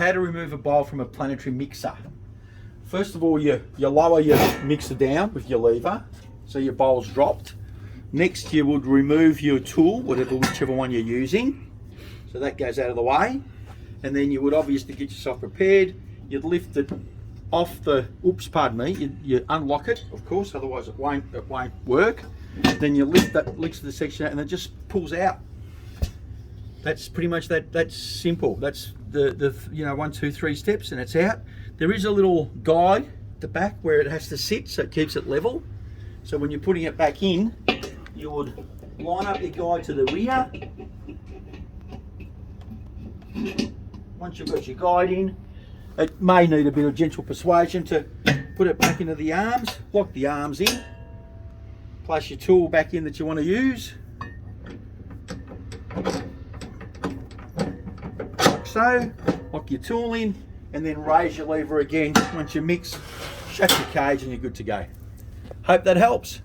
how to remove a bowl from a planetary mixer. First of all, you lower your mixer down with your lever, so your bowl's dropped. Next, you would remove your tool, whichever one you're using. So that goes out of the way. And then you would obviously get yourself prepared. You'd lift it off the, pardon me, you unlock it, of course, otherwise it won't work. Then you lift the section out and it just pulls out. That's pretty much that's simple. That's the 1, 2, 3 steps and it's out. There is a little guide at the back where it has to sit so it keeps it level. So when you're putting it back in, you would line up your guide to the rear. Once you've got your guide in, it may need a bit of gentle persuasion to put it back into the arms. Lock the arms in. Place your tool back in that you want to use. Like so. Lock your tool in and then raise your lever again. Once you mix, shut your cage and you're good to go. Hope that helps.